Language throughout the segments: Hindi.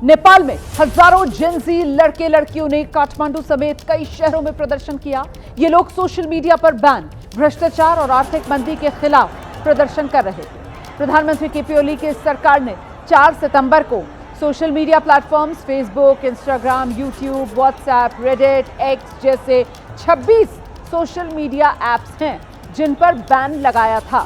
नेपाल में हजारों जेनजी लड़के लड़कियों ने काठमांडू समेत कई शहरों में प्रदर्शन किया। ये लोग सोशल मीडिया पर बैन, भ्रष्टाचार और आर्थिक मंदी के खिलाफ प्रदर्शन कर रहे थे। प्रधानमंत्री केपी ओली की सरकार ने 4 सितंबर को social media platforms Facebook, Instagram, YouTube, WhatsApp, Reddit, x जैसे 26 सोशल मीडिया ऐप्स हैं जिन पर बैन लगाया था।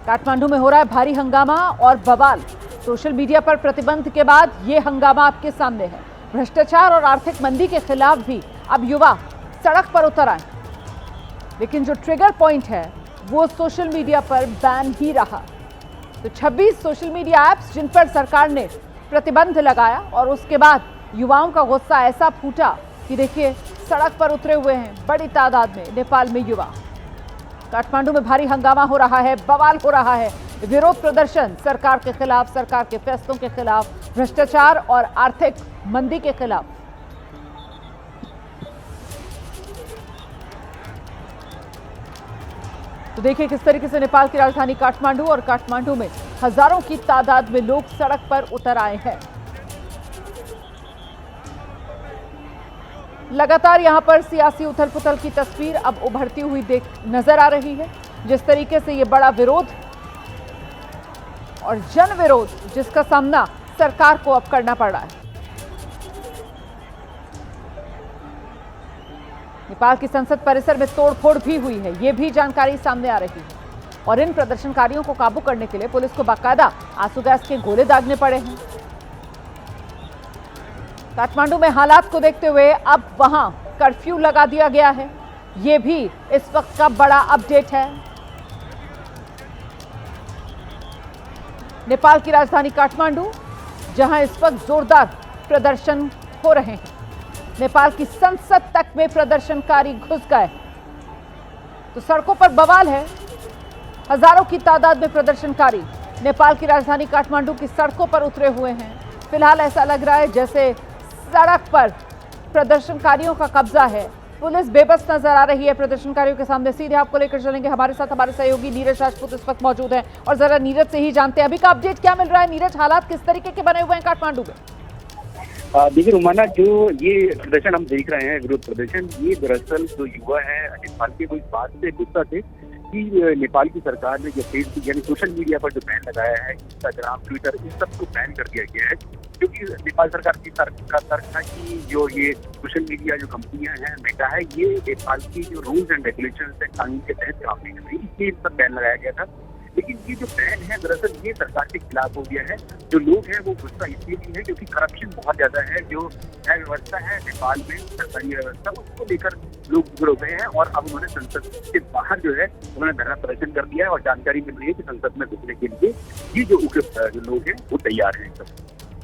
काठमांडू में हो रहा है भारी हंगामा और बवाल। सोशल मीडिया पर प्रतिबंध के बाद ये हंगामा आपके सामने है। भ्रष्टाचार और आर्थिक मंदी के खिलाफ भी अब युवा सड़क पर उतर आए, लेकिन जो ट्रिगर पॉइंट है वो सोशल मीडिया पर बैन ही रहा। तो 26 सोशल मीडिया ऐप्स जिन पर सरकार ने प्रतिबंध लगाया और उसके बाद युवाओं का गुस्सा ऐसा फूटा कि देखिए सड़क पर उतरे हुए हैं बड़ी तादाद में नेपाल में युवा। काठमांडू में भारी हंगामा हो रहा है, बवाल हो रहा है, विरोध प्रदर्शन सरकार के खिलाफ, सरकार के फैसलों के खिलाफ, भ्रष्टाचार और आर्थिक मंदी के खिलाफ। तो देखिए किस तरीके से नेपाल की राजधानी काठमांडू और काठमांडू में हजारों की तादाद में लोग सड़क पर उतर आए हैं। लगातार यहां पर सियासी उथल पुथल की तस्वीर अब उभरती हुई नजर आ रही है। जिस तरीके से ये बड़ा विरोध और जन विरोध जिसका सामना सरकार को अब करना पड़ रहा है। नेपाल की संसद परिसर में तोड़फोड़ भी हुई है, ये भी जानकारी सामने आ रही है। और इन प्रदर्शनकारियों को काबू करने के लिए पुलिस को बाकायदा आंसू गैस के गोले दागने पड़े हैं। काठमांडू में हालात को देखते हुए अब वहां कर्फ्यू लगा दिया गया है। यह भी इस वक्त का बड़ा अपडेट है। नेपाल की राजधानी काठमांडू, जहां इस वक्त जोरदार प्रदर्शन हो रहे हैं। नेपाल की संसद तक में प्रदर्शनकारी घुस गए, तो सड़कों पर बवाल है। हजारों की तादाद में प्रदर्शनकारी नेपाल की राजधानी काठमांडू की सड़कों पर उतरे हुए हैं। फिलहाल ऐसा लग रहा है जैसे सड़क पर प्रदर्शनकारियों का कब्जा है। पुलिस बेबस नजर आ रही है प्रदर्शनकारियों के सामने। सीधे आपको लेकर चलेंगे, हमारे साथ हमारे सहयोगी नीरज राजपूत इस वक्त मौजूद हैं और जरा नीरज से ही जानते हैं अभी का अपडेट क्या मिल रहा है। नीरज, हालात किस तरीके के बने हुए हैं काठमांडू में? देखिए रुमाना, जो ये प्रदर्शन हम देख रहे हैं, विरोध प्रदर्शन, ये दरअसल जो युवा है नेपाल के, वो इस बात से गुस्सा थे कि नेपाल की सरकार ने जो फेसबुक यानी सोशल मीडिया पर जो बैन लगाया है, इंस्टाग्राम, ट्विटर, इन सबको बैन कर दिया गया है। क्योंकि नेपाल सरकार की तर्क था कि जो ये सोशल मीडिया जो कंपनियां हैं, मेटा है, ये नेपाल की जो रूल्स एंड रेगुलेशन है, कानून के तहत काम नहीं कर रही, इसलिए इन पर बैन लगाया गया था। लेकिन ये जो बैन है दरअसल ये सरकार के खिलाफ हो गया है। जो लोग हैं वो गुस्सा इसलिए भी है क्योंकि करप्शन बहुत ज्यादा है। जो न्याय व्यवस्था है नेपाल में, सरकारी व्यवस्था, उसको लेकर लोग जुड़ गए हैं और अब उन्होंने संसद के बाहर जो है उन्होंने धरना प्रदर्शन कर दिया है। और जानकारी मिल रही है कि संसद में घुसने के लिए ये जो उग्र जो लोग हैं वो तैयार हैं।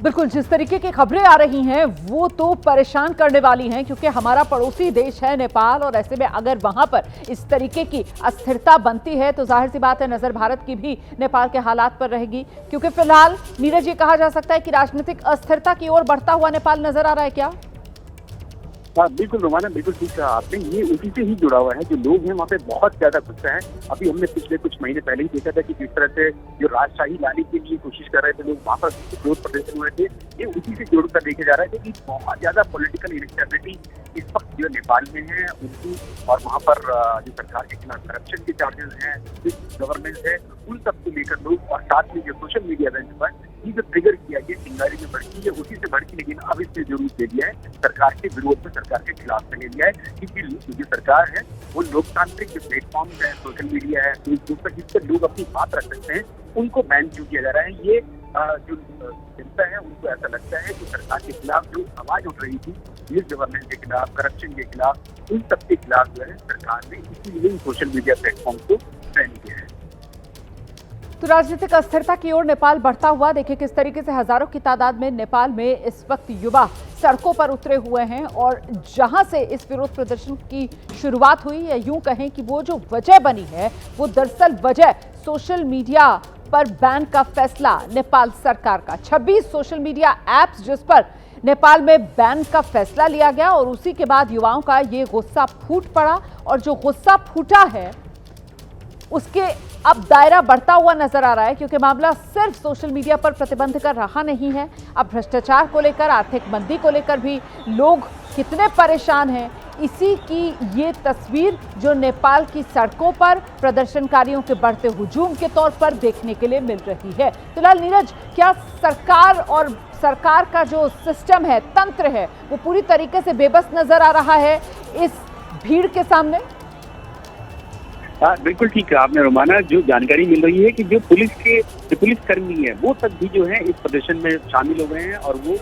बिल्कुल, जिस तरीके की खबरें आ रही हैं वो तो परेशान करने वाली हैं, क्योंकि हमारा पड़ोसी देश है नेपाल, और ऐसे में अगर वहां पर इस तरीके की अस्थिरता बनती है तो जाहिर सी बात है नजर भारत की भी नेपाल के हालात पर रहेगी। क्योंकि फिलहाल नीरज, ये कहा जा सकता है कि राजनीतिक अस्थिरता की ओर बढ़ता हुआ नेपाल नजर आ रहा है क्या? हाँ बिल्कुल रोमाना, बिल्कुल ठीक कहा आपने। ये उसी से ही जुड़ा हुआ है। जो लोग हैं वहाँ पे बहुत ज्यादा गुस्सा है। अभी हमने पिछले कुछ महीने पहले ही देखा था कि किस तरह से जो राजशाही लाने के लिए कोशिश कर रहे थे लोग, वहाँ पर विरोध प्रदर्शन हुए थे। ये उसी से जोड़कर देखे जा रहा है कि बहुत ज्यादा पॉलिटिकल इनस्टेबिलिटी इस वक्त जो नेपाल में है उनकी, और वहाँ पर जो सरकार के खिलाफ करप्शन के चार्जेस हैं, गवर्नेंस है, उन सबको लेकर लोग, और साथ में जो सोशल मीडिया बेंच पर ये जो ट्रिगर किया, ये चिंगारी में बढ़ती है, उसी से बढ़ती, लेकिन अब इसने जरूर दे दिया है सरकार के विरोध में, सरकार के खिलाफ में ले लिया है। क्योंकि जो सरकार है वो लोकतांत्रिक जो प्लेटफॉर्म है, सोशल मीडिया है, फेसबुक पर, जिस पर लोग अपनी बात रख सकते हैं, उनको बैन क्यों किया जा रहा है। ये जो जनता है उनको ऐसा लगता है कि सरकार के खिलाफ जो आवाज उठ रही थी, मिस गवर्नेंस के खिलाफ, करप्शन के खिलाफ, उन सबके खिलाफ जो है सरकार ने इसीलिए सोशल मीडिया प्लेटफॉर्म को बैन किया है। तो राजनीतिक अस्थिरता की ओर नेपाल बढ़ता हुआ, देखिए किस तरीके से हजारों की तादाद में नेपाल में इस वक्त युवा सड़कों पर उतरे हुए हैं। और जहां से इस विरोध प्रदर्शन की शुरुआत हुई, या यूं कहें कि वो जो वजह बनी है वो दरअसल वजह सोशल मीडिया पर बैन का फैसला नेपाल सरकार का। 26 सोशल मीडिया ऐप्स जिस पर नेपाल में बैन का फैसला लिया गया, और उसी के बाद युवाओं का ये गुस्सा फूट पड़ा। और जो गुस्सा फूटा है उसके अब दायरा बढ़ता हुआ नजर आ रहा है, क्योंकि मामला सिर्फ सोशल मीडिया पर प्रतिबंध का रहा नहीं है। अब भ्रष्टाचार को लेकर, आर्थिक मंदी को लेकर भी लोग कितने परेशान हैं, इसी की ये तस्वीर जो नेपाल की सड़कों पर प्रदर्शनकारियों के बढ़ते हुजूम के तौर पर देखने के लिए मिल रही है। फिलहाल नीरज, क्या सरकार का जो सिस्टम है, तंत्र है, वो पूरी तरीके से बेबस नजर आ रहा है इस भीड़ के सामने? हाँ, बिल्कुल ठीक है आपने रोमाना। जो जानकारी मिल रही है कि जो पुलिस कर्मी है वो तक भी जो है इस प्रदर्शन में शामिल हो गए हैं और वो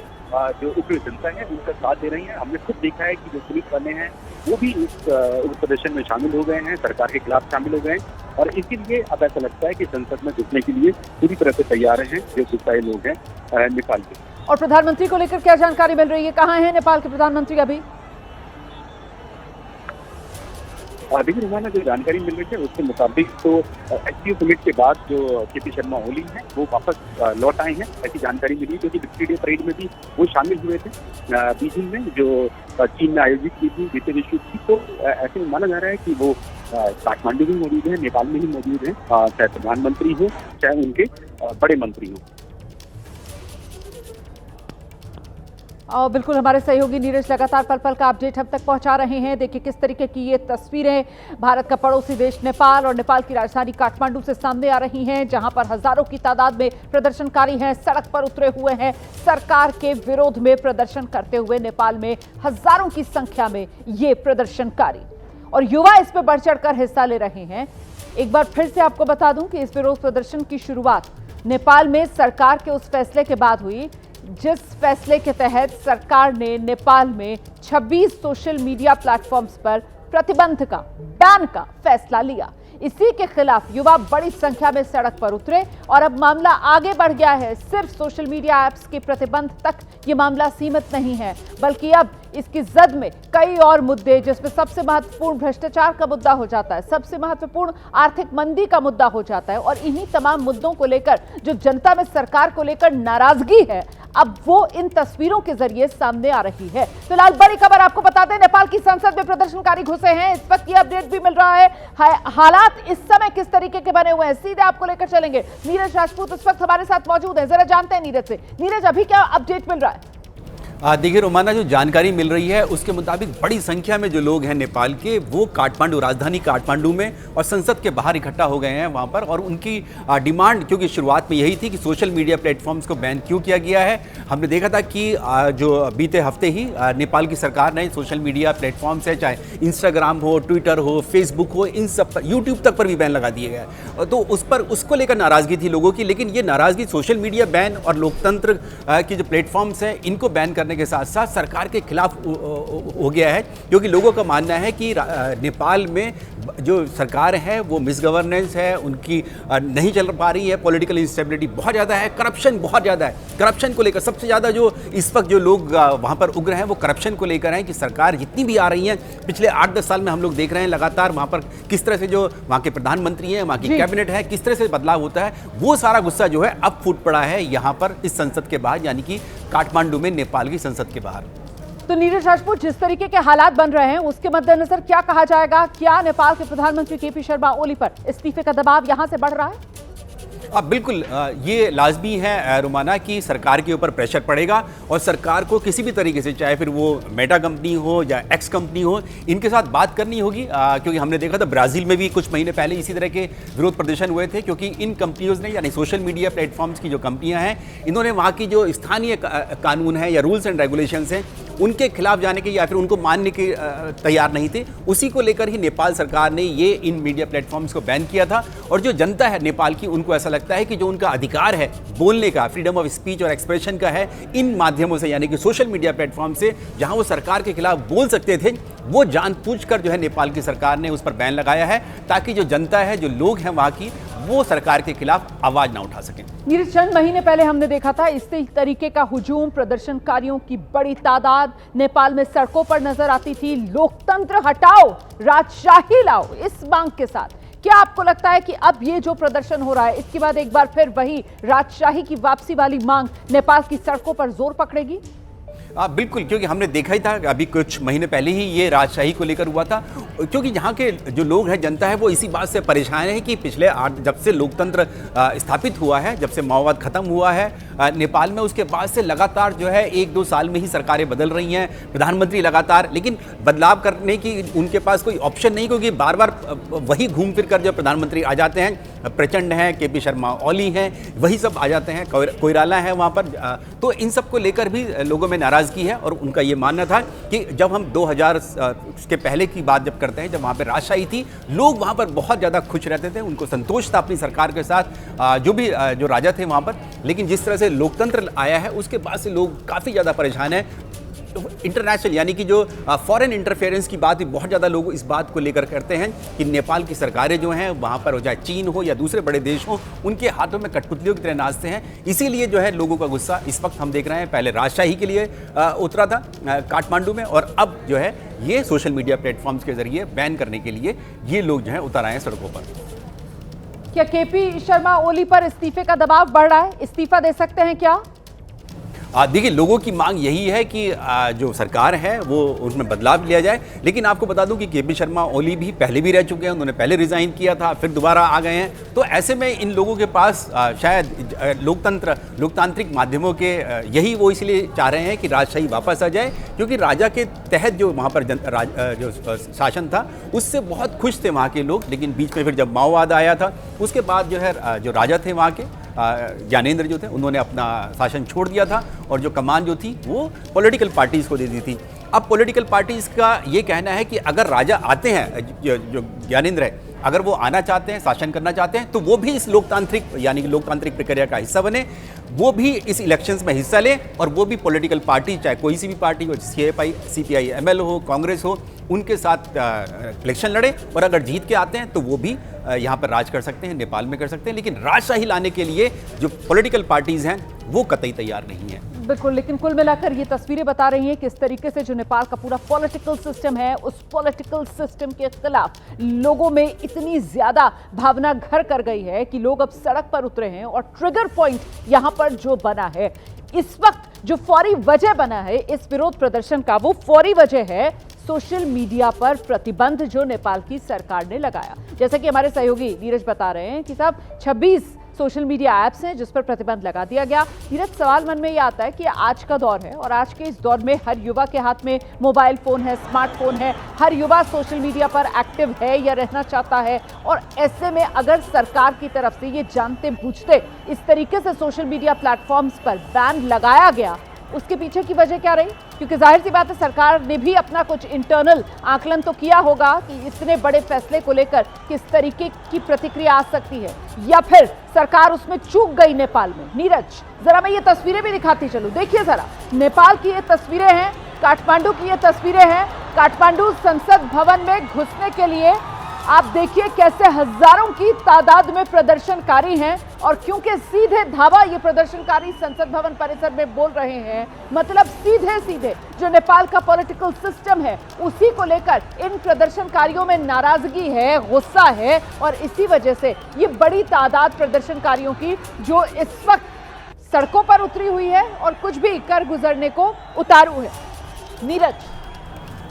जो उग्र जनता है उनका साथ दे रही है। हमने खुद देखा है कि जो पुलिस वाले हैं वो भी इस प्रदर्शन में शामिल हो गए हैं, सरकार के खिलाफ शामिल हो गए हैं और इसीलिए अब ऐसा लगता है कि संसद में घुसने के लिए पूरी तरह से तैयार हैं जो गुस्साए लोग हैं नेपाल के। और प्रधानमंत्री को लेकर क्या जानकारी मिल रही है? कहाँ है नेपाल के प्रधानमंत्री अभी? देखिए रोमाना, जो जानकारी मिल रही है उसके मुताबिक तो एससीओ समिट के बाद जो केपी शर्मा ओली हैं वो वापस लौट आए हैं, ऐसी जानकारी मिली, क्योंकि विक्ट्री डे परेड में भी वो शामिल हुए थे बीजिंग में, जो चीन में आयोजित की थी वित्त विश्व की। तो ऐसे माना जा रहा है कि वो काठमांडू में मौजूद है, नेपाल में ही मौजूद है, चाहे प्रधानमंत्री हो चाहे उनके बड़े मंत्री हो। और बिल्कुल हमारे सहयोगी नीरज लगातार पल पल का अपडेट हम तक पहुंचा रहे हैं। देखिए किस तरीके की ये तस्वीरें भारत का पड़ोसी देश नेपाल और नेपाल की राजधानी काठमांडू से सामने आ रही हैं, जहां पर हजारों की तादाद में प्रदर्शनकारी हैं, सड़क पर उतरे हुए हैं सरकार के विरोध में प्रदर्शन करते हुए। नेपाल में हजारों की संख्या में ये प्रदर्शनकारी और युवा इस पर बढ़ चढ़कर हिस्सा ले रहे हैं। एक बार फिर से आपको बता दूं कि इस विरोध प्रदर्शन की शुरुआत नेपाल में सरकार के उस फैसले के बाद हुई जिस फैसले के तहत सरकार ने नेपाल में 26 सोशल मीडिया प्लेटफॉर्म्स पर प्रतिबंध का, बैन का फैसला लिया। इसी के खिलाफ युवा बड़ी संख्या में सड़क पर उतरे और अब मामला आगे बढ़ गया है। सिर्फ सोशल मीडिया ऐप्स के प्रतिबंध तक ये मामला सीमित नहीं है, बल्कि अब इसकी जद में कई और मुद्दे, जिसमें सबसे महत्वपूर्ण भ्रष्टाचार का मुद्दा हो जाता है, सबसे महत्वपूर्ण आर्थिक मंदी का मुद्दा हो जाता है और इन्हीं तमाम मुद्दों को लेकर जो जनता में सरकार को लेकर नाराजगी है, अब वो इन तस्वीरों के जरिए सामने आ रही है। फिलहाल बड़ी खबर आपको बता दें, नेपाल की संसद में प्रदर्शनकारी घुसे हैं। इस वक्त ये अपडेट भी मिल रहा है, हालात इस समय किस तरीके के बने हुए हैं, सीधे आपको लेकर चलेंगे। नीरज राजपूत इस वक्त हमारे साथ मौजूद है, जरा जानते हैं नीरज से। नीरज, अभी क्या अपडेट मिल रहा है? देखिए रोमाना, जो जानकारी मिल रही है उसके मुताबिक बड़ी संख्या में जो लोग हैं नेपाल के, वो काठमांडू, राजधानी काठमांडू में और संसद के बाहर इकट्ठा हो गए हैं वहां पर। और उनकी डिमांड, क्योंकि शुरुआत में यही थी कि सोशल मीडिया प्लेटफॉर्म्स को बैन क्यों किया गया है। हमने देखा था कि जो बीते हफ्ते ही नेपाल की सरकार ने सोशल मीडिया प्लेटफॉर्म्स है, चाहे इंस्टाग्राम हो, ट्विटर हो, फेसबुक हो, इन सब पर, यूट्यूब तक पर भी बैन लगा दिए गए। तो उसको लेकर नाराजगी थी लोगों की, लेकिन ये नाराजगी सोशल मीडिया बैन और लोकतंत्र की जो प्लेटफॉर्म्स हैं इनको बैन करने के साथ साथ सरकार के खिलाफ हो गया है, क्योंकि लोगों का मानना है कि नेपाल में जो सरकार है वो मिसगवर्नेंस है, उनकी नहीं चल पा रही है, पॉलिटिकल इंस्टेबिलिटी बहुत ज़्यादा है, करप्शन बहुत ज़्यादा है। करप्शन को लेकर सबसे ज़्यादा जो इस वक्त जो लोग वहाँ पर उग्र हैं वो करप्शन को लेकर हैं कि सरकार जितनी भी आ रही है, पिछले 8-10 साल में हम लोग देख रहे हैं लगातार वहाँ पर किस तरह से जो वहाँ के प्रधानमंत्री हैं, वहाँ की कैबिनेट है, किस तरह से बदलाव होता है। वो सारा गुस्सा जो है अब फूट पड़ा है यहाँ पर इस संसद के बाहर, यानी कि काठमांडू में नेपाल की संसद के बाहर। तो नीरज राजपूत, जिस तरीके के हालात बन रहे हैं उसके मद्देनजर क्या कहा जाएगा? क्या नेपाल के प्रधानमंत्री केपी शर्मा ओली पर इस्तीफे का दबाव यहां से बढ़ रहा है? बिल्कुल, ये लाजमी है रोमाना कि सरकार के ऊपर प्रेशर पड़ेगा और सरकार को किसी भी तरीके से, चाहे फिर वो मेटा कंपनी हो या एक्स कंपनी हो, इनके साथ बात करनी होगी। क्योंकि हमने देखा था ब्राज़ील में भी कुछ महीने पहले इसी तरह के विरोध प्रदर्शन हुए थे, क्योंकि इन कंपनियों ने, यानी सोशल मीडिया प्लेटफॉर्म्स की जो कंपनियां हैं, इन्होंने वहाँ की जो स्थानीय कानून है या रूल्स एंड रेगुलेशंस हैं उनके खिलाफ जाने के या फिर उनको मानने के तैयार नहीं थे। उसी को लेकर ही नेपाल सरकार ने ये इन मीडिया प्लेटफॉर्म्स को बैन किया था। और जो जनता है नेपाल की, उनको ऐसा लगता है कि जो उनका अधिकार है बोलने का, फ्रीडम ऑफ स्पीच और एक्सप्रेशन का है, इन माध्यमों से, यानी कि सोशल मीडिया प्लेटफॉर्म से जहां वो सरकार के खिलाफ बोल सकते थे, वो जानबूझकर जो है नेपाल की सरकार ने उस पर बैन लगाया है, ताकि जो जनता है, जो लोग हैं वहां की, वो सरकार के खिलाफ आवाज ना उठा सकें। नीरज, चंद महीने पहले हमने देखा था इसी तरीके का हुजूम, प्रदर्शनकारियों की बड़ी तादाद नेपाल में सड़कों पर नजर आती थी। लोकतंत्र हटाओ, राजशाही लाओ, इस मांग के साथ। क्या आपको लगता है कि अब ये जो प्रदर्शन हो रहा है, इसके बाद एक बार फिर वही राजशाही की वापसी वाली मांग नेपाल की सड़कों पर जोर पकड़ेगी? बिल्कुल, क्योंकि हमने देखा ही था अभी कुछ महीने पहले ही ये राजशाही को लेकर हुआ था। क्योंकि यहाँ के जो लोग हैं, जनता है, वो इसी बात से परेशान है कि पिछले जब से लोकतंत्र स्थापित हुआ है, जब से माओवाद खत्म हुआ है नेपाल में, उसके बाद से लगातार जो है 1-2 साल में ही सरकारें बदल रही हैं, प्रधानमंत्री लगातार, लेकिन बदलाव करने की उनके पास कोई ऑप्शन नहीं, क्योंकि बार बार वही घूम फिर कर जो प्रधानमंत्री आ जाते हैं, प्रचंड हैं, केपी शर्मा ओली हैं, वही सब आ जाते हैं, कोइराला है वहाँ पर। तो इन सब को लेकर भी लोगों में नाराज़गी है और उनका ये मानना था कि जब हम 2000 के पहले की बात जब करते हैं, जब वहाँ पर राजशाही थी, लोग वहाँ पर बहुत ज़्यादा खुश रहते थे, उनको संतोष था अपनी सरकार के साथ, जो राजा थे वहाँ पर। लेकिन जिस तरह से लोकतंत्र आया है, उसके बाद से लोग काफ़ी ज़्यादा परेशान हैं। इंटरनेशनल यानी कि जो फॉरेन इंटरफेरेंस की बात भी बहुत ज़्यादा लोग इस बात को लेकर करते हैं कि नेपाल की सरकारें जो हैं वहाँ पर, हो चाहे चीन हो या दूसरे बड़े देश हो, उनके हाथों में कठपुतलियों की तरह नाचते हैं। इसीलिए जो है लोगों का गुस्सा इस वक्त हम देख रहे हैं, पहले राजशाही के लिए उतरा था काठमांडू में, और अब जो है ये सोशल मीडिया प्लेटफॉर्म्स के जरिए बैन करने के लिए ये लोग जो है उतर आए हैं सड़कों पर। क्या केपी शर्मा ओली पर इस्तीफे का दबाव बढ़ रहा है? इस्तीफा दे सकते हैं क्या? देखिए, लोगों की मांग यही है कि जो सरकार है वो उसमें बदलाव लिया जाए। लेकिन आपको बता दूं कि केपी शर्मा ओली भी पहले भी रह चुके हैं, उन्होंने पहले रिजाइन किया था, फिर दोबारा आ गए हैं। तो ऐसे में इन लोगों के पास शायद लोकतांत्रिक माध्यमों के यही वो इसलिए चाह रहे हैं कि राजशाही वापस आ जाए, क्योंकि राजा के तहत जो वहाँ पर जो शासन था उससे बहुत खुश थे वहाँ के लोग। लेकिन बीच में फिर जब माओवाद आया था, उसके बाद जो है जो राजा थे वहाँ के ज्ञानेंद्र जो थे, उन्होंने अपना शासन छोड़ दिया था और जो कमान जो थी वो पॉलिटिकल पार्टीज़ को दे दी थी। अब पॉलिटिकल पार्टीज़ का ये कहना है कि अगर राजा आते हैं, जो ज्ञानेंद्र है, अगर वो आना चाहते हैं, शासन करना चाहते हैं, तो वो भी इस लोकतांत्रिक यानी कि लोकतांत्रिक प्रक्रिया का हिस्सा बने, वो भी इस इलेक्शंस में हिस्सा लें और वो भी पॉलिटिकल पार्टी, चाहे कोई सी भी पार्टी हो, CPI ML हो, कांग्रेस हो, उनके साथ इलेक्शन लड़े, और अगर जीत के आते हैं तो वो भी यहाँ पर राज कर सकते हैं, नेपाल में कर सकते हैं। लेकिन राजशाही लाने के लिए जो पॉलिटिकल पार्टीज़ हैं वो कतई तैयार नहीं है। बिल्कुल, लेकिन कुल मिलाकर ये तस्वीरें बता रही हैं किस तरीके से जो नेपाल का पूरा पॉलिटिकल सिस्टम है, उस पॉलिटिकल सिस्टम के खिलाफ लोगों में इतनी ज्यादा भावना घर कर गई है कि लोग अब सड़क पर उतरे हैं। और ट्रिगर पॉइंट यहां पर जो बना है इस वक्त, जो फौरी वजह बना है इस विरोध प्रदर्शन का, वो फौरी वजह है सोशल मीडिया पर प्रतिबंध जो नेपाल की सरकार ने लगाया। जैसा कि हमारे सहयोगी नीरज बता रहे हैं कि साहब 26 सोशल मीडिया ऐप्स हैं जिस पर प्रतिबंध लगा दिया गया। नीरज, सवाल मन में ये आता है कि आज का दौर है और आज के इस दौर में हर युवा के हाथ में मोबाइल फोन है, स्मार्टफोन है, हर युवा सोशल मीडिया पर एक्टिव है या रहना चाहता है। और ऐसे में अगर सरकार की तरफ से ये जानते बूझते इस तरीके से सोशल मीडिया प्लेटफॉर्म्स पर बैन लगाया गया, उसके पीछे की वजह क्या रही? क्योंकि जाहिर सी बात है सरकार ने भी अपना कुछ इंटरनल आकलन तो किया होगा कि इतने बड़े फैसले को लेकर किस तरीके की प्रतिक्रिया आ सकती है, या फिर सरकार उसमें चूक गई नेपाल में। नीरज, जरा मैं ये तस्वीरें भी दिखाती चलूं। देखिए जरा, नेपाल की ये तस्वीरें हैं, काठमांडू की ये तस्वीरें हैं। काठमांडू संसद भवन में घुसने के लिए आप देखिए कैसे हजारों की तादाद में प्रदर्शनकारी हैं। और क्योंकि सीधे धावा ये प्रदर्शनकारी संसद भवन परिसर में बोल रहे हैं, मतलब सीधे सीधे जो नेपाल का पॉलिटिकल सिस्टम है उसी को लेकर इन प्रदर्शनकारियों में नाराजगी है, गुस्सा है। और इसी वजह से ये बड़ी तादाद प्रदर्शनकारियों की जो इस वक्त सड़कों पर उतरी हुई है और कुछ भी कर गुजरने को उतारू है। नीरज,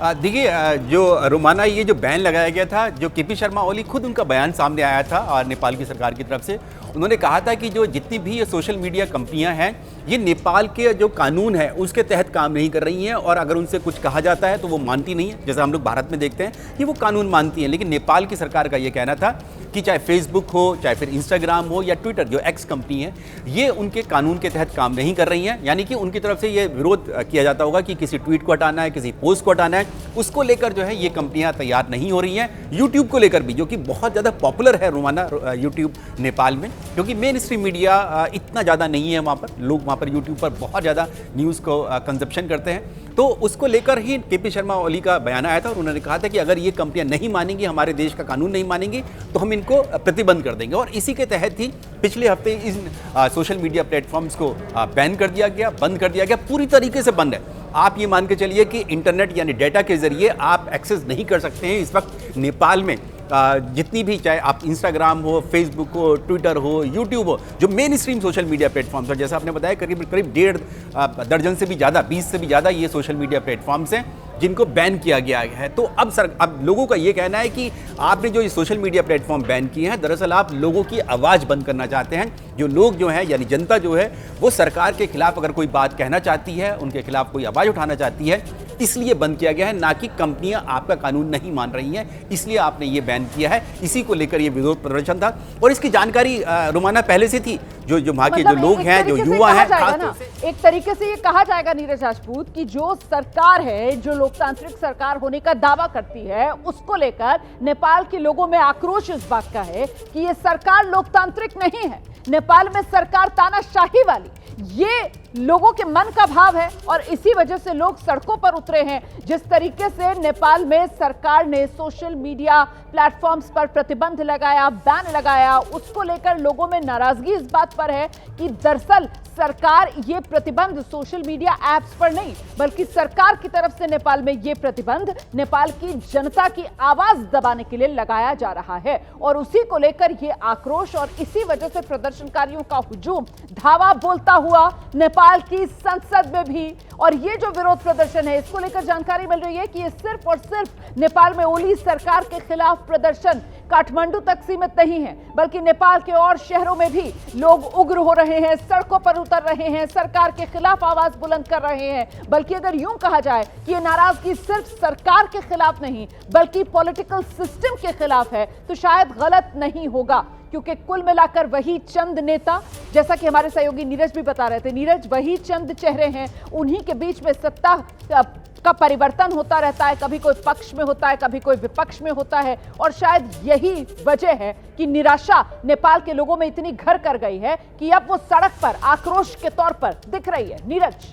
देखिए, जो रोमाना ये जो बैन लगाया गया था, जो केपी शर्मा ओली खुद उनका बयान सामने आया था और नेपाल की सरकार की तरफ से उन्होंने कहा था कि जो जितनी भी ये सोशल मीडिया कंपनियां हैं ये नेपाल के जो कानून है उसके तहत काम नहीं कर रही हैं, और अगर उनसे कुछ कहा जाता है तो वो मानती नहीं है। जैसा हम लोग भारत में देखते हैं कि वो कानून मानती हैं, लेकिन नेपाल की सरकार का ये कहना था कि चाहे फेसबुक हो, चाहे फिर इंस्टाग्राम हो या ट्विटर, जो एक्स कंपनी है, ये उनके कानून के तहत काम नहीं कर रही हैं। यानी कि उनकी तरफ से ये विरोध किया जाता होगा कि किसी ट्वीट को हटाना है, किसी पोस्ट को हटाना है, उसको लेकर जो है ये कंपनियां तैयार नहीं हो रही हैं। यूट्यूब को लेकर भी, जो कि बहुत ज़्यादा पॉपुलर है रोमाना यूट्यूब नेपाल में, क्योंकि मेन स्ट्रीम मीडिया इतना ज़्यादा नहीं है वहाँ पर, लोग वहाँ पर यूट्यूब पर बहुत ज़्यादा न्यूज़ को कंजप्शन करते हैं। तो उसको लेकर ही केपी शर्मा ओली का बयान आया था और उन्होंने कहा था कि अगर ये कंपनियां नहीं मानेंगी, हमारे देश का कानून नहीं मानेंगी, तो हम इनको प्रतिबंध कर देंगे। और इसी के तहत ही पिछले हफ्ते इन सोशल मीडिया प्लेटफॉर्म्स को बैन कर दिया गया, बंद कर दिया गया, पूरी तरीके से बंद है। आप ये मान के चलिए कि इंटरनेट यानी डेटा के जरिए आप एक्सेस नहीं कर सकते हैं इस वक्त नेपाल में। जितनी भी, चाहे आप इंस्टाग्राम हो, फेसबुक हो, ट्विटर हो, यूट्यूब हो, जो main stream social media platforms है, जैसा आपने बताया करीब 1.5 दर्जन से भी ज़्यादा, 20 से भी ज़्यादा ये सोशल मीडिया प्लेटफॉर्म्स हैं, जिनको बैन किया गया है। तो अब लोगों का ये कहना है कि आपने जो ये सोशल मीडिया प्लेटफॉर्म बैन किए हैं, दरअसल आप लोगों की आवाज़ बंद करना चाहते हैं। जो लोग जो है यानी जनता जो है वो सरकार के खिलाफ अगर कोई बात कहना चाहती है, उनके खिलाफ कोई आवाज़ उठाना चाहती है, इसलिए बंद किया गया है, ना कि कंपनियां आपका कानून नहीं मान रही हैं, इसलिए आपने ये बैन किया है। इसी को लेकर ये विरोध प्रदर्शन था और इसकी जानकारी रोमाना पहले से थी। जो वहाँ के जो लोग हैं, जो युवा हैं, एक तरीके से ये कहा जाएगा नीरज राजपूत कि जो सरकार है, जो लोकतांत्रिक सरकार होने का दावा करती है, उसको लेकर नेपाल के लोगों में आक्रोश इस बात का है कि ये सरकार लोकतांत्रिक नहीं है, नेपाल में सरकार तानाशाही वाली, ये लोगों के मन का भाव है और इसी वजह से लोग सड़कों पर उतरे हैं। जिस तरीके से नेपाल में सरकार ने सोशल मीडिया प्लेटफॉर्म्स पर प्रतिबंध लगाया, बैन लगाया, उसको लेकर लोगों में नाराजगी इस बात पर है कि दरअसल सरकार ये प्रतिबंध सोशल मीडिया ऐप्स पर नहीं, बल्कि सरकार की तरफ से नेपाल में ये प्रतिबंध नेपाल की जनता की आवाज दबाने के लिए लगाया जा रहा है और उसी को लेकर ये आक्रोश और इसी वजह से प्रदर्शनकारियों का हुजूम धावा बोलता हुआ नेपाल की संसद में भी। और ये जो विरोध प्रदर्शन है, इसको लेकर जानकारी मिल रही है कि ये सिर्फ और सिर्फ नेपाल में ओली सरकार के खिलाफ प्रदर्शन काठमांडू तक सीमित नहीं है, बल्कि नेपाल के और शहरों में भी लोग उग्र हो रहे हैं, सड़कों पर उतर रहे हैं, सरकार के खिलाफ आवाज बुलंद कर रहे हैं। बल्कि अगर यूं कहा जाए कि ये नाराजगी सिर्फ सरकार के खिलाफ नहीं, बल्कि पॉलिटिकल सिस्टम के खिलाफ है, तो शायद गलत नहीं होगा, क्योंकि कुल मिलाकर वही चंद नेता, जैसा कि हमारे सहयोगी नीरज भी बता रहे थे, नीरज, वही चंद चेहरे हैं, उन्हीं के बीच में सत्ता का परिवर्तन होता रहता है, कभी कोई पक्ष में होता है, कभी कोई विपक्ष में होता है और शायद यही वजह है कि निराशा नेपाल के लोगों में इतनी घर कर गई है कि अब वो सड़क पर आक्रोश के तौर पर दिख रही है। नीरज,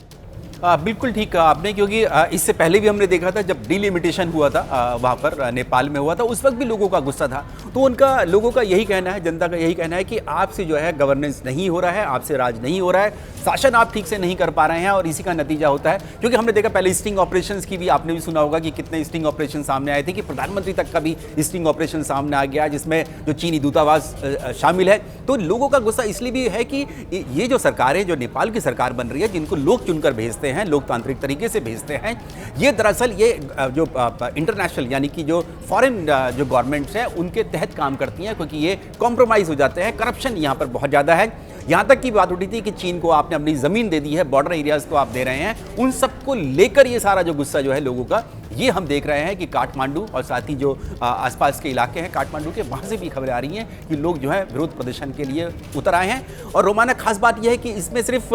बिल्कुल ठीक कहा आपने, क्योंकि इससे पहले भी हमने देखा था जब डिलिमिटेशन हुआ था, वहाँ पर नेपाल में हुआ था, उस वक्त भी लोगों का गुस्सा था। तो उनका लोगों का यही कहना है, जनता का यही कहना है कि आपसे जो है गवर्नेंस नहीं हो रहा है, आपसे राज नहीं हो रहा है, शासन आप ठीक से नहीं कर पा रहे हैं और इसी का नतीजा होता है। क्योंकि हमने देखा पहले स्टिंग ऑपरेशंस की भी आपने भी सुना होगा कि कितने स्टिंग ऑपरेशन सामने आए थे, कि प्रधानमंत्री तक का भी स्टिंग ऑपरेशन सामने आ गया, जिसमें जो चीनी दूतावास शामिल है। तो लोगों का गुस्सा इसलिए भी है कि ये जो सरकार है, जो नेपाल की सरकार बन रही है, जिनको लोग चुनकर भेजते हैं, लोकतांत्रिक तरीके से भेजते हैं, ये दरअसल ये जो इंटरनेशनल यानी कि जो फॉरेन जो गवर्नमेंट्स हैं उनके तहत काम करती हैं, क्योंकि ये कॉम्प्रोमाइज हो जाते हैं। करप्शन यहाँ पर बहुत ज़्यादा है। यहाँ तक की बात उठी थी कि चीन को आपने अपनी ज़मीन दे दी है, बॉर्डर एरियाज़ को आप दे रहे हैं, उन सबको लेकर ये सारा जो गुस्सा जो है लोगों का, ये हम देख रहे हैं कि काठमांडू और साथ ही जो आसपास के इलाके हैं काठमांडू के, वहाँ से भी खबरें आ रही हैं कि लोग जो है विरोध प्रदर्शन के लिए उतर आए हैं। और रोमाना खास बात यह है कि इसमें सिर्फ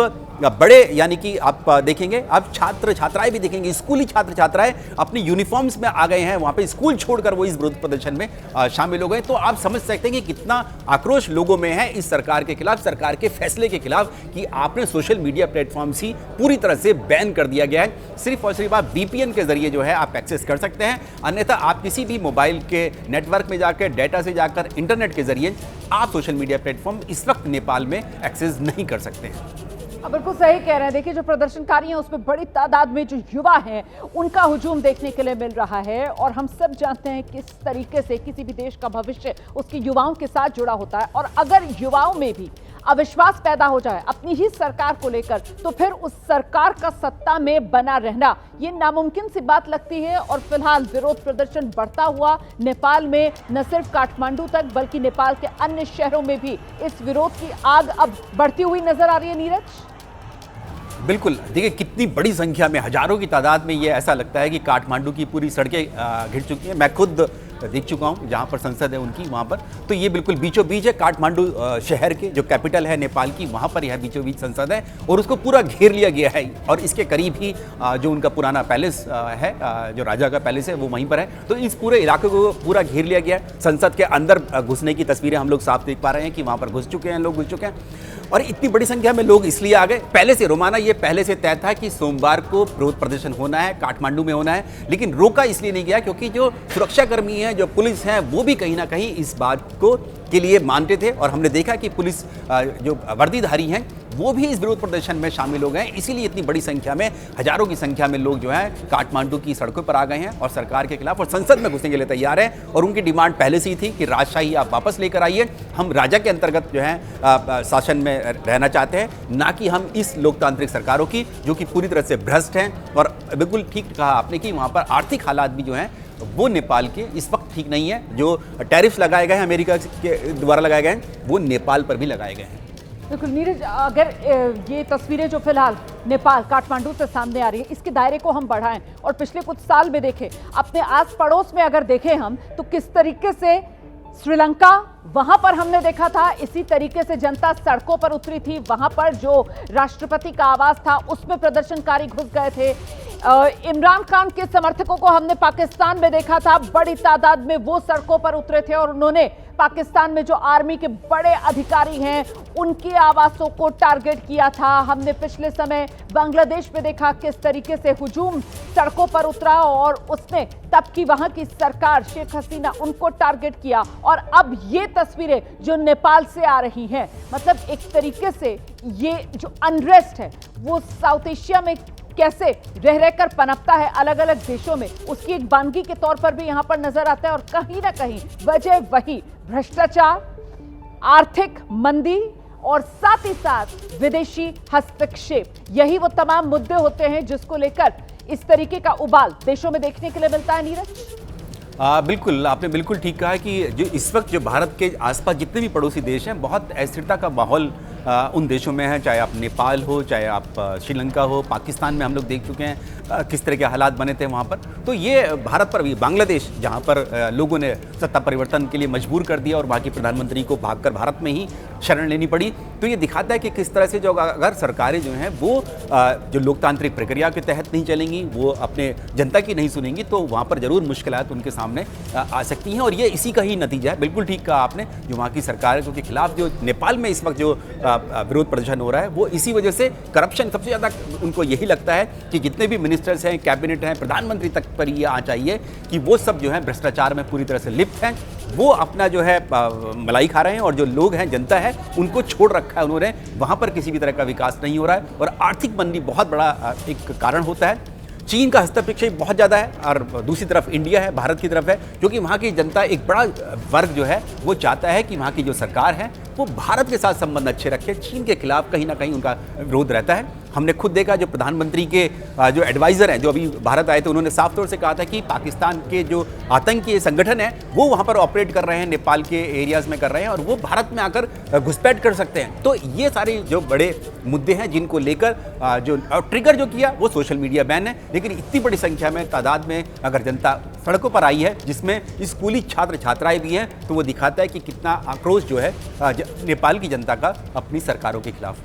बड़े यानी कि आप देखेंगे, आप छात्र छात्राएं भी देखेंगे, स्कूली छात्र छात्राएं अपनी यूनिफॉर्म्स में आ गए हैं, वहाँ पे स्कूल छोड़कर वो इस विरोध प्रदर्शन में शामिल हो गए। तो आप समझ सकते हैं कि कितना आक्रोश लोगों में है इस सरकार के खिलाफ, सरकार के फैसले के खिलाफ कि आपने सोशल मीडिया प्लेटफॉर्म्स ही पूरी तरह से बैन कर दिया गया है। सिर्फ और सिर्फ आप VPN के जरिए जो है आप एक्सेस कर सकते हैं, अन्यथा आप किसी भी मोबाइल के नेटवर्क में जाकर, डेटा से जाकर, इंटरनेट के जरिए आप सोशल मीडिया प्लेटफॉर्म इस वक्त नेपाल में एक्सेस नहीं कर सकते हैं। बिल्कुल सही कह रहे हैं। देखिए, जो प्रदर्शनकारी हैं उसमें बड़ी तादाद में जो युवा हैं उनका हुजूम देखने के लिए मिल रहा है और हम सब जानते हैं किस तरीके से किसी भी देश का भविष्य उसके युवाओं के साथ जुड़ा होता है। और अगर युवाओं में भी अविश्वास पैदा हो जाए अपनी ही सरकार को लेकर, तो फिर उस सरकार का सत्ता में बना रहना ये नामुमकिन सी बात लगती है। और फिलहाल विरोध प्रदर्शन बढ़ता हुआ नेपाल में न सिर्फ काठमांडू तक बल्कि नेपाल के अन्य शहरों में भी इस विरोध की आग अब बढ़ती हुई नजर आ रही है। नीरज, बिल्कुल, देखिए कितनी बड़ी संख्या में, हजारों की तादाद में ये ऐसा लगता है कि काठमांडू की पूरी सड़कें घिर चुकी हैं। मैं खुद देख चुका हूँ जहाँ पर संसद है उनकी, वहाँ पर तो ये बिल्कुल बीचों बीच है। काठमांडू शहर के जो कैपिटल है नेपाल की, वहाँ पर यह बीचों बीच संसद है और उसको पूरा घेर लिया गया है। और इसके करीब ही जो उनका पुराना पैलेस है, जो राजा का पैलेस है, वो वहीं पर है। तो इस पूरे इलाके को पूरा घेर लिया गया है। संसद के अंदर घुसने की तस्वीरें हम लोग साफ देख पा रहे हैं कि वहाँ पर घुस चुके हैं लोग, घुस चुके हैं। और इतनी बड़ी संख्या में लोग इसलिए आ गए, पहले से रोमाना ये पहले से तय था कि सोमवार को विरोध प्रदर्शन होना है, काठमांडू में होना है, लेकिन रोका इसलिए नहीं गया क्योंकि जो सुरक्षाकर्मी हैं, जो पुलिस है, वो भी कहीं ना कहीं इस बात को के लिए मानते थे और हमने देखा कि पुलिस जो वर्दीधारी हैं वो भी इस विरोध प्रदर्शन में शामिल हो गए हैं। इसीलिए इतनी बड़ी संख्या में, हजारों की संख्या में लोग जो हैं काठमांडू की सड़कों पर आ गए हैं और सरकार के खिलाफ और संसद में घुसने के लिए तैयार हैं। और उनकी डिमांड पहले से ही थी कि राजशाही आप वापस लेकर आइए, हम राजा के अंतर्गत जो है शासन में रहना चाहते हैं, ना कि हम इस लोकतांत्रिक सरकारों की जो कि पूरी तरह से भ्रष्ट हैं। और बिल्कुल ठीक कहा आपने कि वहाँ पर आर्थिक हालात भी जो हैं वो नेपाल के इस वक्त ठीक नहीं है। जो टैरिफ्स लगाए गए हैं अमेरिका के द्वारा लगाए गए हैं वो नेपाल पर भी लगाए गए हैं। बिल्कुल नीरज, अगर ये तस्वीरें जो फिलहाल नेपाल काठमांडू से सामने आ रही है, इसके दायरे को हम बढ़ाएं और पिछले कुछ साल में देखें, अपने आस पड़ोस में अगर देखें हम, तो किस तरीके से श्रीलंका, वहां पर हमने देखा था इसी तरीके से जनता सड़कों पर उतरी थी। वहां पर जो राष्ट्रपति का आवास था उसमें प्रदर्शनकारी घुस गए थे। इमरान खान के समर्थकों को हमने पाकिस्तान में देखा था, बड़ी तादाद में वो सड़कों पर उतरे थे और उन्होंने पाकिस्तान में जो आर्मी के बड़े अधिकारी हैं उनके आवासों को टारगेट किया था। हमने पिछले समय बांग्लादेश में देखा किस तरीके से हुजूम सड़कों पर उतरा और उसने तब की वहां की सरकार शेख हसीना उनको टारगेट किया। और अब ये तस्वीरें जो नेपाल से आ रही हैं, मतलब एक तरीके से ये जो अनरेस्ट है वो साउथ एशिया में कैसे रह रहकर पनपता है अलग अलग देशों में, उसकी एक वानगी के तौर पर भी यहां पर नजर आता है। और कहीं ना कहीं वजह वही भ्रष्टाचार, आर्थिक मंदी और साथ ही साथ विदेशी हस्तक्षेप, यही वो तमाम मुद्दे होते हैं जिसको लेकर इस तरीके का उबाल देशों में देखने के लिए मिलता है। नीरज, बिल्कुल, आपने बिल्कुल ठीक कहा कि जो इस वक्त जो भारत के आसपास जितने भी पड़ोसी देश हैं, बहुत अस्थिरता का माहौल उन देशों में है, चाहे आप नेपाल हो, चाहे आप श्रीलंका हो, पाकिस्तान में हम लोग देख चुके हैं किस तरह के हालात बने थे वहाँ पर। तो ये भारत पर भी, बांग्लादेश जहाँ पर लोगों ने सत्ता परिवर्तन के लिए मजबूर कर दिया और वहाँ की प्रधानमंत्री को भागकर भारत में ही शरण लेनी पड़ी, तो ये दिखाता है कि किस तरह से जो अगर सरकारें जो हैं वो जो लोकतांत्रिक प्रक्रिया के तहत नहीं चलेंगी, वो अपने जनता की नहीं सुनेंगी, तो वहाँ पर ज़रूर मुश्किलात उनके सामने आ सकती हैं। और ये इसी का ही नतीजा है। बिल्कुल ठीक कहा आपने, जो वहाँ की सरकारों के खिलाफ जो नेपाल में इस वक्त जो विरोध प्रदर्शन हो रहा है वो इसी वजह से करप्शन, सबसे ज़्यादा उनको यही लगता है कि जितने भी मिनिस्टर्स हैं, कैबिनेट हैं, प्रधानमंत्री तक पर ये आ चाहिए कि वो सब जो है भ्रष्टाचार में पूरी तरह से लिप्त हैं, वो अपना जो है मलाई खा रहे हैं और जो लोग हैं, जनता है, उनको छोड़ रखा है उन्होंने। वहाँ पर किसी भी तरह का विकास नहीं हो रहा है और आर्थिक मंदी बहुत बड़ा एक कारण होता है। चीन का हस्तक्षेप बहुत ज़्यादा है और दूसरी तरफ इंडिया है, भारत की तरफ है, क्योंकि वहाँ की जनता, एक बड़ा वर्ग जो है वो चाहता है कि वहाँ की जो सरकार है वो भारत के साथ संबंध अच्छे रखे। चीन के खिलाफ कहीं ना कहीं उनका विरोध रहता है। हमने खुद देखा, जो प्रधानमंत्री के जो एडवाइज़र हैं जो अभी भारत आए थे, उन्होंने साफ तौर से कहा था कि पाकिस्तान के जो आतंकी संगठन है वो वहाँ पर ऑपरेट कर रहे हैं, नेपाल के एरियाज़ में कर रहे हैं और वो भारत में आकर घुसपैठ कर सकते हैं। तो ये सारे जो बड़े मुद्दे हैं जिनको लेकर जो ट्रिगर जो किया वो सोशल मीडिया बैन है। लेकिन इतनी बड़ी संख्या में, तादाद में अगर जनता सड़कों पर आई है, जिसमें स्कूली छात्र छात्राएं भी हैं, तो वो दिखाता है कि कितना आक्रोश जो है नेपाल की जनता का अपनी सरकारों के खिलाफ।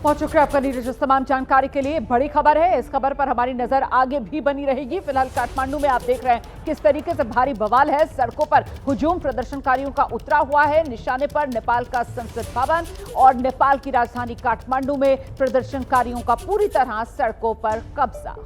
बहुत शुक्रिया आपका नीरज, इस तमाम जानकारी के लिए। बड़ी खबर है, इस खबर पर हमारी नजर आगे भी बनी रहेगी। फिलहाल काठमांडू में आप देख रहे हैं किस तरीके से भारी बवाल है, सड़कों पर हुजूम प्रदर्शनकारियों का उतरा हुआ है। निशाने पर नेपाल का संसद भवन और नेपाल की राजधानी काठमांडू में प्रदर्शनकारियों का पूरी तरह सड़कों पर कब्जा।